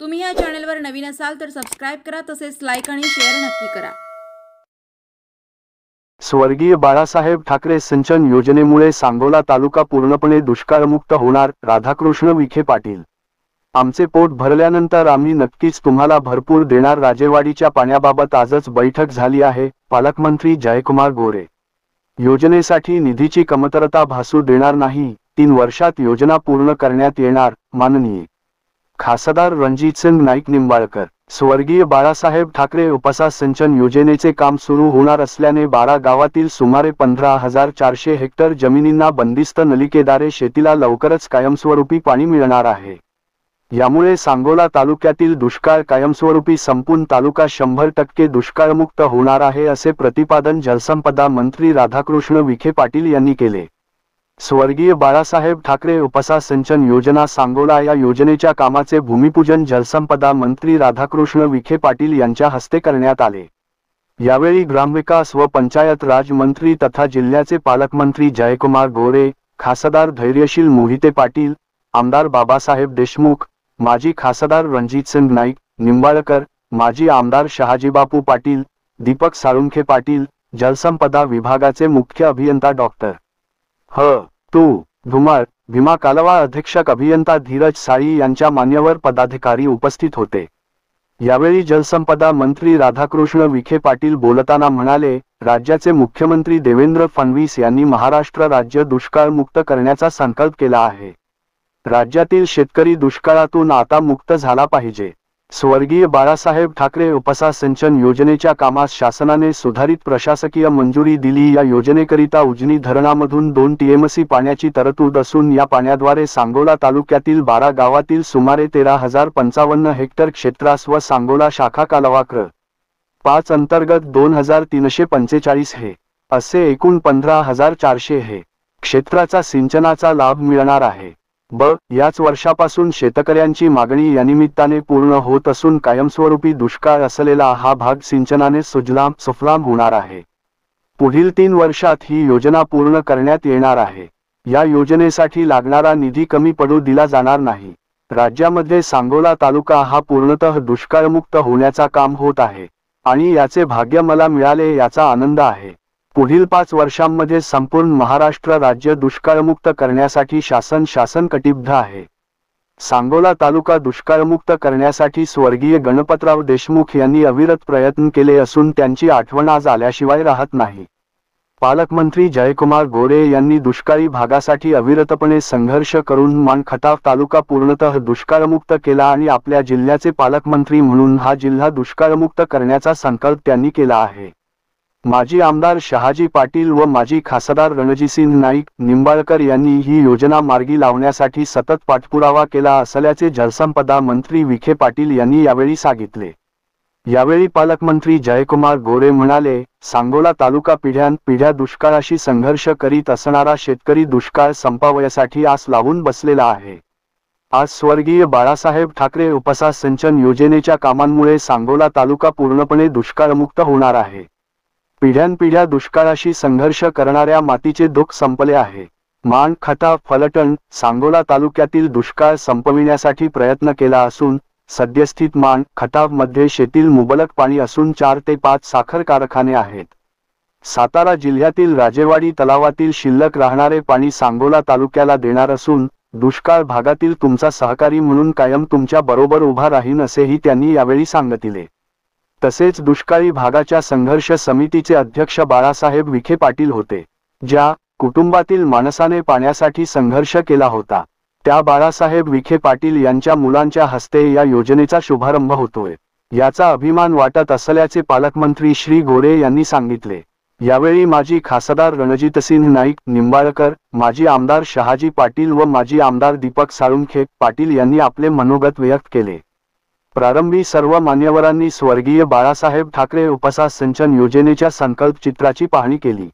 तुम्ही या चॅनलवर नवीन असाल तर सबस्क्राइब करा, तसेच लाईक आणि शेअर नक्की करा। स्वर्गीय बाळासाहेब ठाकरे सिंचन योजनेमुळे सांगोला तालुका पूर्णपणे दुष्काळमुक्त होणार, राधाकृष्ण विखे पाटील। आमचे पोट भरल्यानंतर आम्ही नक्कीच तुम्हाला भरपूर देणार। राजेवाडीच्या पाण्याबाबत आजच बैठक झाली आहे। पालकमंत्री जयकुमार गोरे योजनेसाठी निधीची कमतरता भासू देणार नाही, 3 वर्षात योजना पूर्ण करण्यात येणार। माननीय खासदार रणजितसिंग नाईक निंबाळकर। स्वर्गीय बाळासाहेब ठाकरे उपसा सिंचन योजनेचे काम सुरू होणार असल्याने 12 गावातील सुमारे 15,400 हेक्टर जमिनींना बंदिस्त नलिकेद्वारे शेतीला लवकरच कायमस्वरूपी पाणी मिळणार आहे। यामुळे सांगोला तालुक्यातील दुष्काळ कायमस्वरूपी संपून तालुका 100% दुष्काळमुक्त होणार आहे, असे प्रतिपादन जलसंपदा मंत्री राधाकृष्ण विखे पाटील यांनी केले। स्वर्गीय बाळासाहेब ठाकरे उपसा सिंचन योजना सांगोला या योजनेच्या कामाचे भूमिपूजन जलसंपदा मंत्री राधाकृष्ण विखे पाटील यांच्या हस्ते करण्यात आले। यावेळी ग्रामविकास व पंचायत राज मंत्री तथा जिल्ह्याचे पालकमंत्री जयकुमार गोरे, खासदार धैर्यशील मोहिते पाटील, आमदार बाबासाहेब देशमुख, माजी खासदार रणजितसिंग नाईक निंबाळकर, माजी आमदार शहाजीबापू पाटील, दीपक साळुंखे पाटील, जलसंपदा विभागाचे मुख्य अभियंता डॉक्टर धुमाळ, भीमा कालवा अधीक्षक अभियंता धीरज साळी यांच्या मान्यवर पदाधिकारी उपस्थित होते। यावेळी जलसंपदा मंत्री राधाकृष्ण विखे पाटील बोलताना म्हणाले, राज्याचे मुख्यमंत्री देवेंद्र फडणवीस यांनी महाराष्ट्र राज्य दुष्काळमुक्त करण्याचा संकल्प केला आहे। राज्यातील शेतकरी दुष्काळातून आता मुक्त झाला पाहिजे। स्वर्गीय बाळासाहेब ठाकरे उपसा सिंचन योजनेच्या कामास शासनाने सुधारित प्रशासकीय मंजुरी दिली। या योजनेकरिता उजनी धरणामधून 2 TMC पाण्याची तरतूद असून या पाण्याद्वारे सांगोला तालुक्यातील 12 गावातील सुमारे 13,055 हेक्टर क्षेत्रास व सांगोला शाखा कालवा क्र. 5 अंतर्गत 2,345 हे असे एकूण 15,400 हे क्षेत्राचा सिंचनाचा लाभ मिळणार आहे। याच वर्षापासून शेतकऱ्यांची मागणी या निमित्ताने पूर्ण होत असून कायमस्वरूपी दुष्काळ असलेला हा भाग सिंचनाने सुजलाम सुफलाम होणार आहे। पुढील 3 वर्षात ही योजना पूर्ण करण्यात येणार आहे। या योजनेसाठी लागणारा निधी कमी पडू दिला जाणार नाही। राज्यामध्ये सांगोला तालुका हा पूर्णतः दुष्काळमुक्त होण्याचा काम होत आहे आणि याचे भाग्य मला मिळाले याचा आनंद आहे। पुढील 5 वर्षांमध्ये संपूर्ण महाराष्ट्र राज्य दुष्काळमुक्त करण्यासाठी शासन कटिबद्ध आहे। सांगोला तालुका दुष्काळमुक्त करण्यासाठी स्वर्गीय गणपतराव देशमुख यांनी अविरत प्रयत्न केले असून त्यांची आठवण आज आल्याशिवाय राहत नाही। पालकमंत्री जयकुमार गोरे यांनी दुष्काळी भागासाठी अविरतपणे संघर्ष करून मानखटाव तालुका पूर्णतः दुष्काळमुक्त केला आणि आपल्या जिल्ह्याचे पालकमंत्री म्हणून हा जिल्हा दुष्काळमुक्त करण्याचा संकल्प त्यांनी केला आहे। माजी आमदार शहाजी पाटील व माजी खासदार रणजितसिंग नाईक निंबाळकर यांनी ही योजना मार्गी लावण्यासाठी सतत पाठपुरावा केला असल्याचे जलसंपदा मंत्री विखे पाटील यांनी यावेळी सांगितले। यावेळी पालकमंत्री जयकुमार गोरे म्हणाले, सांगोला तालुका पिढ्यानपिढ्या दुष्काळाशी संघर्ष करीत असणारा शेतकरी दुष्काळ संपवण्यासाठी आस लावून बसलेला आहे। आज स्वर्गीय बाळासाहेब ठाकरे उपसा सिंचन योजनेच्या कामांमुळे सांगोला तालुका पूर्णपणे दुष्काळमुक्त होणार आहे। पिढ्यानपिढ्या दुष्काळाशी संघर्ष करणाऱ्या मातीचे दुःख संपले आहे। मानखटाव फलटण सांगोला तालुक्यातील दुष्काळ संपविण्यासाठी प्रयत्न केला असून सद्यस्थित मानखटाव मध्ये शेतील मुबलक पाणी असून 4 ते 5 साखर कारखाने आहेत। सातारा जिल्ह्यातील राजेवाडी तलावातील शिल्लक राहणारे पाणी सांगोला तालुक्याला देणार असून दुष्काळ भागातील तुमचा सहकारी म्हणून कायम तुमच्या बरोबर उभा राहीन असेही त्यांनी यावेळी सांगितले। तसेच दुष्काळी भागाच्या संघर्ष समितीचे अध्यक्ष बाळासाहेब विखे पाटील होते। ज्या कुटुंबातील माणसाने पाण्यासाठी संघर्ष केला होता त्या बाळासाहेब विखे पाटील यांच्या मुलांच्या हस्ते या योजनेचा शुभारंभ होतोय, याचा अभिमान वाटत असल्याचे पालकमंत्री श्री गोरे यांनी सांगितले। यावेळी माजी खासदार रणजितसिंग नाईक निंबाळकर, माजी आमदार शहाजी पाटील व माजी आमदार दीपक साळुंखे पाटील यांनी आपले मनोगत व्यक्त केले। प्रारंभी सर्व मान्यवरांनी स्वर्गीय बाळासाहेब ठाकरे उपसा सिंचन योजनेच्या संकल्प चित्राची पाहणी केली।